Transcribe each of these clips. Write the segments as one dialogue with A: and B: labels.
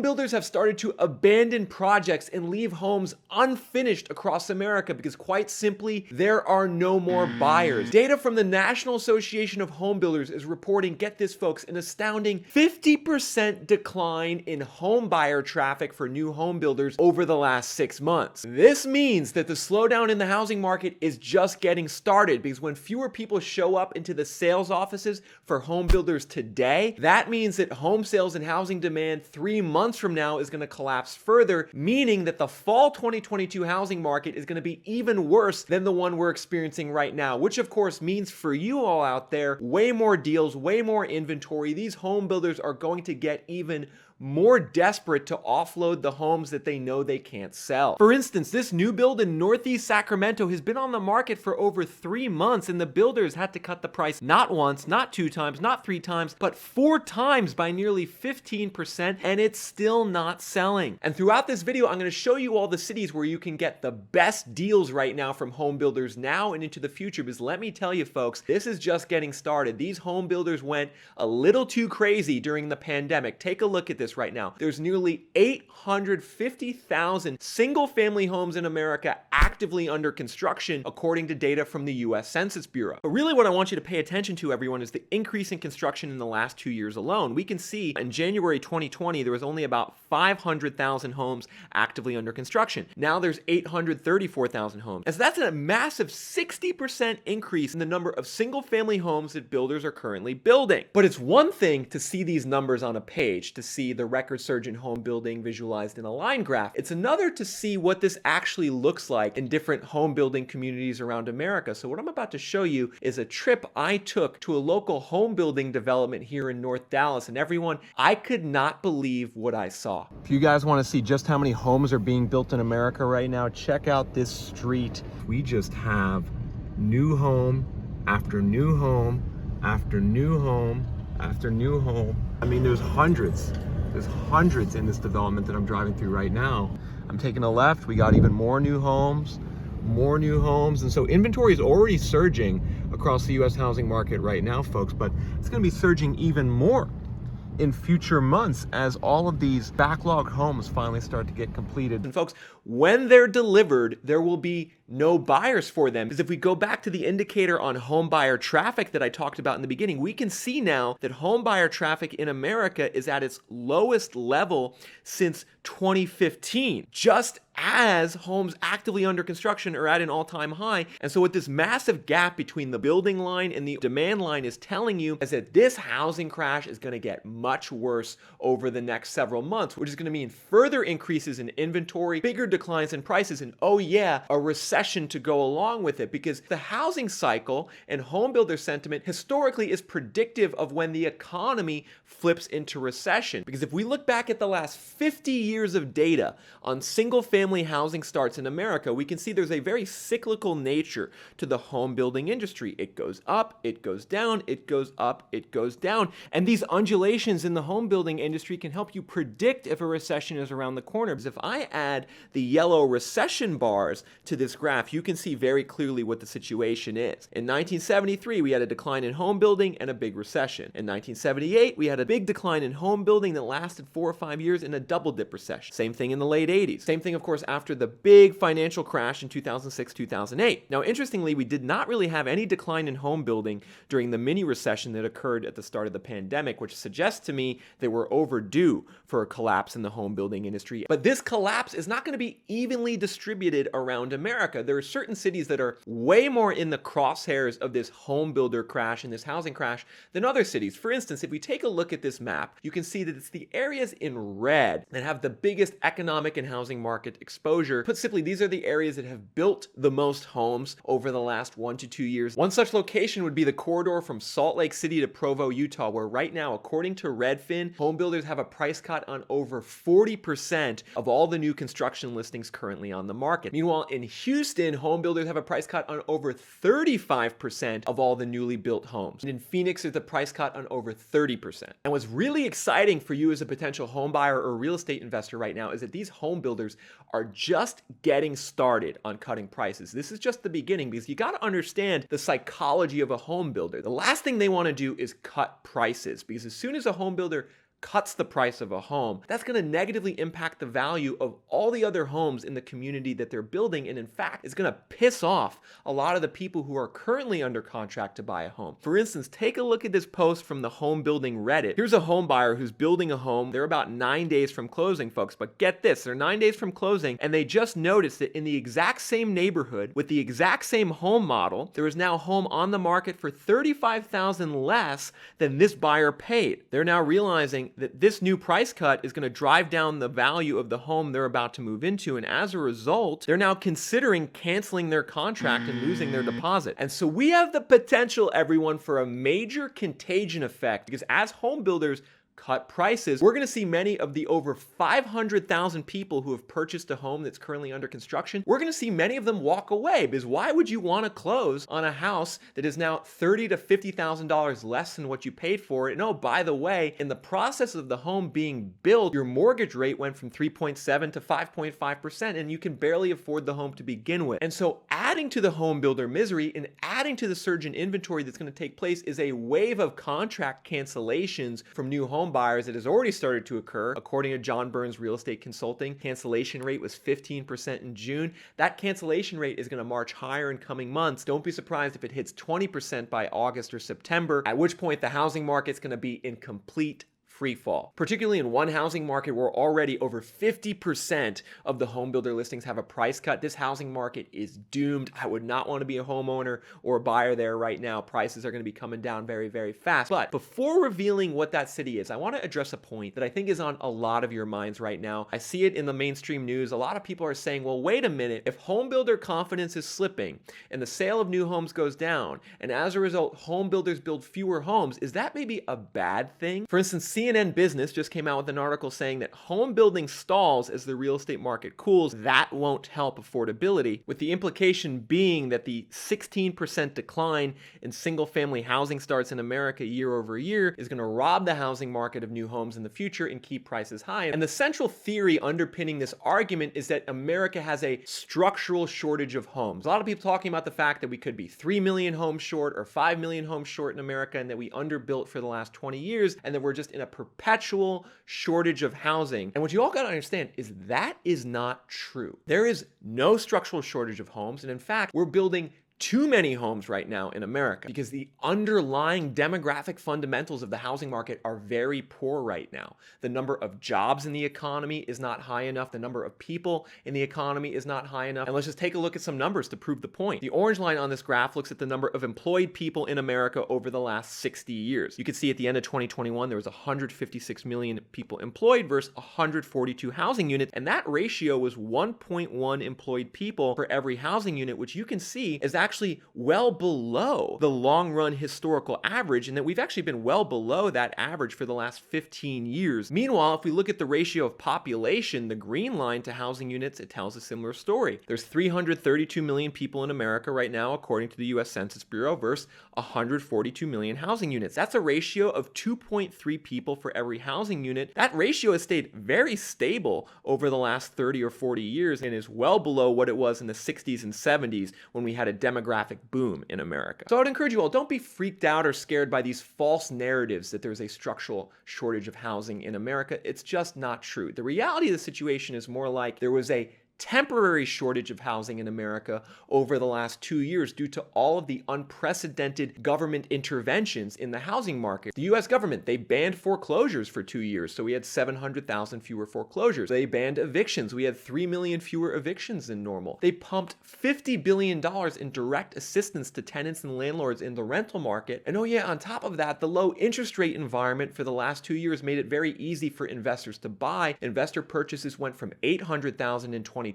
A: Home builders have started to abandon projects and leave homes unfinished across America because, quite simply, there are no more buyers. Data from the National Association of Homebuilders is reporting, get this folks, an astounding 50% decline in homebuyer traffic for new home builders over the last 6 months. This means that the slowdown in the housing market is just getting started, because when fewer people show up into the sales offices for home builders today, that means that home sales and housing demand 3 months from now is going to collapse further, meaning that the fall 2022 housing market is going to be even worse than the one we're experiencing right now, which of course means for you all out there, way more deals, way more inventory. These home builders are going to get even more desperate to offload the homes that they know they can't sell. For instance, this new build in Northeast Sacramento has been on the market for over 3 months, and the builders had to cut the price not once, not 2 times, not 3 times, but 4 times by nearly 15%, and it's still not selling. And throughout this video, I'm going to show you all the cities where you can get the best deals right now from home builders now and into the future, because let me tell you folks, this is just getting started. These home builders went a little too crazy during the pandemic. Take a look at this right now. There's nearly 850,000 single-family homes in America actively under construction, according to data from the US Census Bureau. But really what I want you to pay attention to, everyone, is the increase in construction in the last 2 years alone. We can see in January 2020, there was only about 500,000 homes actively under construction. Now there's 834,000 homes. And so that's a massive 60% increase in the number of single-family homes that builders are currently building. But it's one thing to see these numbers on a page, to see the record surge in home building visualized in a line graph. It's another to see what this actually looks like in different home building communities around America. So what I'm about to show you is a trip I took to a local home building development here in North Dallas, and everyone, I could not believe what I saw. If you guys want to see just how many homes are being built in America right now, check out this street. We just have new home after new home after new home after new home. I mean, there's hundreds in this development that I'm driving through right now. I'm taking a left, we got even more new homes, and so inventory is already surging across the US housing market right now, folks, but it's gonna be surging even more in future months as all of these backlog homes finally start to get completed. And folks, when they're delivered, there will be no buyers for them. Because if we go back to the indicator on homebuyer traffic that I talked about in the beginning, we can see now that homebuyer traffic in America is at its lowest level since 2015, just as homes actively under construction are at an all-time high. And so what this massive gap between the building line and the demand line is telling you is that this housing crash is going to get much worse over the next several months, which is going to mean further increases in inventory, bigger declines in prices, and oh yeah, a recession to go along with it, because the housing cycle and home builder sentiment historically is predictive of when the economy flips into recession. Because if we look back at the last 50 years of data on single-family housing starts in America, we can see there's a very cyclical nature to the home building industry. It goes up, it goes down, it goes up, it goes down. And these undulations in the home building industry can help you predict if a recession is around the corner. Because if I add the yellow recession bars to this graph, you can see very clearly what the situation is. In 1973, we had a decline in home building and a big recession. In 1978, we had a big decline in home building that lasted 4 or 5 years in a double dip recession. Same thing in the late 80s. Same thing, of course, after the big financial crash in 2006, 2008. Now, interestingly, we did not really have any decline in home building during the mini recession that occurred at the start of the pandemic, which suggests to me that we're overdue for a collapse in the home building industry. But this collapse is not going to be evenly distributed around America. There are certain cities that are way more in the crosshairs of this home builder crash and this housing crash than other cities. For instance, if we take a look at this map, you can see that it's the areas in red that have the biggest economic and housing market exposure. Put simply, these are the areas that have built the most homes over the last 1 to 2 years. One such location would be the corridor from Salt Lake City to Provo, Utah, where right now, according to Redfin, home builders have a price cut on over 40% of all the new construction listings currently on the market. Meanwhile, in Houston, home builders have a price cut on over 35% of all the newly built homes. And in Phoenix, there's a price cut on over 30%. And what's really exciting for you as a potential home buyer or real estate investor right now is that these home builders are just getting started on cutting prices. This is just the beginning, because you got to understand the psychology of a home builder. The last thing they want to do is cut prices, because as soon as a home builder cuts the price of a home, that's going to negatively impact the value of all the other homes in the community that they're building. And in fact, it's going to piss off a lot of the people who are currently under contract to buy a home. For instance, take a look at this post from the home building Reddit. Here's a home buyer who's building a home. They're about 9 days from closing, folks. But get this, they're 9 days from closing, and they just noticed that in the exact same neighborhood with the exact same home model, there is now a home on the market for $35,000 less than this buyer paid. They're now realizing that this new price cut is going to drive down the value of the home they're about to move into, and as a result, they're now considering canceling their contract and losing their deposit. And so we have the potential, everyone, for a major contagion effect, because as home builders cut prices, we're going to see many of the over 500,000 people who have purchased a home that's currently under construction, we're going to see many of them walk away, because why would you want to close on a house that is now $30,000 to $50,000 less than what you paid for it? And oh, by the way, in the process of the home being built, your mortgage rate went from 3.7 to 5.5%, and you can barely afford the home to begin with. And so adding to the home builder misery and adding to the surge in inventory that's going to take place is a wave of contract cancellations from new home buyers that has already started to occur. According to John Burns Real Estate Consulting, cancellation rate was 15% in June. That cancellation rate is going to march higher in coming months. Don't be surprised if it hits 20% by August or September, at which point the housing market's going to be in complete free fall. Particularly in one housing market where already over 50% of the home builder listings have a price cut, this housing market is doomed. I would not want to be a homeowner or a buyer there right now. Prices are going to be coming down very, very fast. But before revealing what that city is, I want to address a point that I think is on a lot of your minds right now. I see it in the mainstream news. A lot of people are saying, well, wait a minute, if home builder confidence is slipping and the sale of new homes goes down, and as a result, home builders build fewer homes, is that maybe a bad thing? For instance, CNN Business just came out with an article saying that home building stalls as the real estate market cools. That won't help affordability, with the implication being that the 16% decline in single-family housing starts in America year over year is going to rob the housing market of new homes in the future and keep prices high. And the central theory underpinning this argument is that America has a structural shortage of homes. A lot of people talking about the fact that we could be 3 million homes short or 5 million homes short in America, and that we underbuilt for the last 20 years, and that we're just in a perpetual shortage of housing. And what you all got to understand is that is not true. There is no structural shortage of homes. And in fact, we're building too many homes right now in America because the underlying demographic fundamentals of the housing market are very poor right now. The number of jobs in the economy is not high enough. The number of people in the economy is not high enough. And let's just take a look at some numbers to prove the point. The orange line on this graph looks at the number of employed people in America over the last 60 years. You can see at the end of 2021, there was 156 million people employed versus 142 housing units. And that ratio was 1.1 employed people for every housing unit, which you can see is actually well below the long run historical average, and that we've actually been well below that average for the last 15 years. Meanwhile, if we look at the ratio of population, the green line to housing units, it tells a similar story. There's 332 million people in America right now, according to the US Census Bureau, versus 142 million housing units. That's a ratio of 2.3 people for every housing unit. That ratio has stayed very stable over the last 30 or 40 years and is well below what it was in the 60s and 70s when we had a demographic boom in America. So I would encourage you all, don't be freaked out or scared by these false narratives that there's a structural shortage of housing in America. It's just not true. The reality of the situation is more like there was a temporary shortage of housing in America over the last 2 years due to all of the unprecedented government interventions in the housing market. The US government, they banned foreclosures for 2 years, so we had 700,000 fewer foreclosures. They banned evictions. We had 3 million fewer evictions than normal. They pumped $50 billion in direct assistance to tenants and landlords in the rental market. And oh yeah, on top of that, the low interest rate environment for the last 2 years made it very easy for investors to buy. Investor purchases went from 800,000 in 2020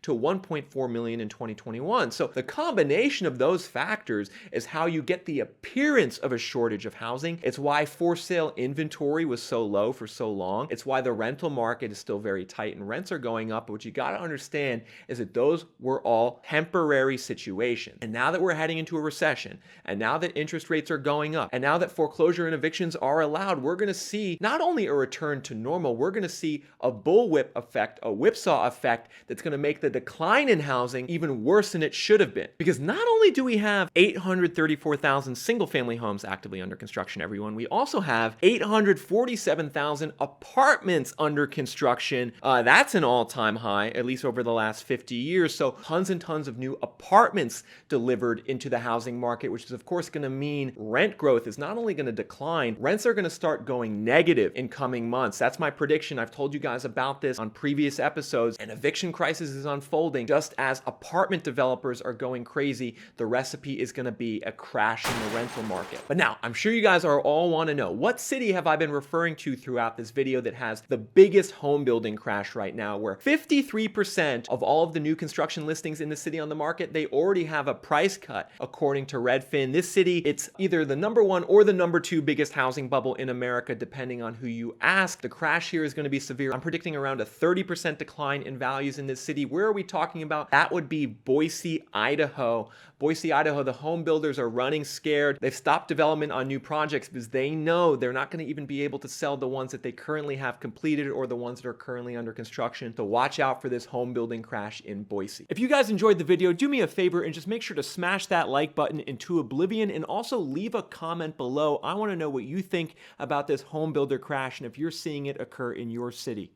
A: to 1.4 million in 2021. So the combination of those factors is how you get the appearance of a shortage of housing. It's why for sale inventory was so low for so long. It's why the rental market is still very tight and rents are going up. But what you got to understand is that those were all temporary situations. And now that we're heading into a recession, and now that interest rates are going up, and now that foreclosure and evictions are allowed, we're going to see not only a return to normal, we're going to see a bullwhip effect, a whipsaw effect that's going to make the decline in housing even worse than it should have been. Because not only do we have 834,000 single-family homes actively under construction, everyone, we also have 847,000 apartments under construction. That's an all-time high, at least over the last 50 years. So tons and tons of new apartments delivered into the housing market, which is of course going to mean rent growth is not only going to decline, rents are going to start going negative in coming months. That's my prediction. I've told you guys about this on previous episodes. An eviction crisis is unfolding. Just as apartment developers are going crazy, the recipe is going to be a crash in the rental market. But now, I'm sure you guys are all want to know, what city have I been referring to throughout this video that has the biggest home building crash right now, where 53% of all of the new construction listings in the city on the market, they already have a price cut. According to Redfin, this city, it's either the #1 or the #2 biggest housing bubble in America, depending on who you ask. The crash here is going to be severe. I'm predicting around a 30% decline in values in this city. Where are we talking about? That would be Boise, Idaho. Boise, Idaho, the home builders are running scared. They've stopped development on new projects because they know they're not going to even be able to sell the ones that they currently have completed or the ones that are currently under construction. So watch out for this home building crash in Boise. If you guys enjoyed the video, do me a favor and just make sure to smash that like button into oblivion, and also leave a comment below. I want to know what you think about this home builder crash and if you're seeing it occur in your city.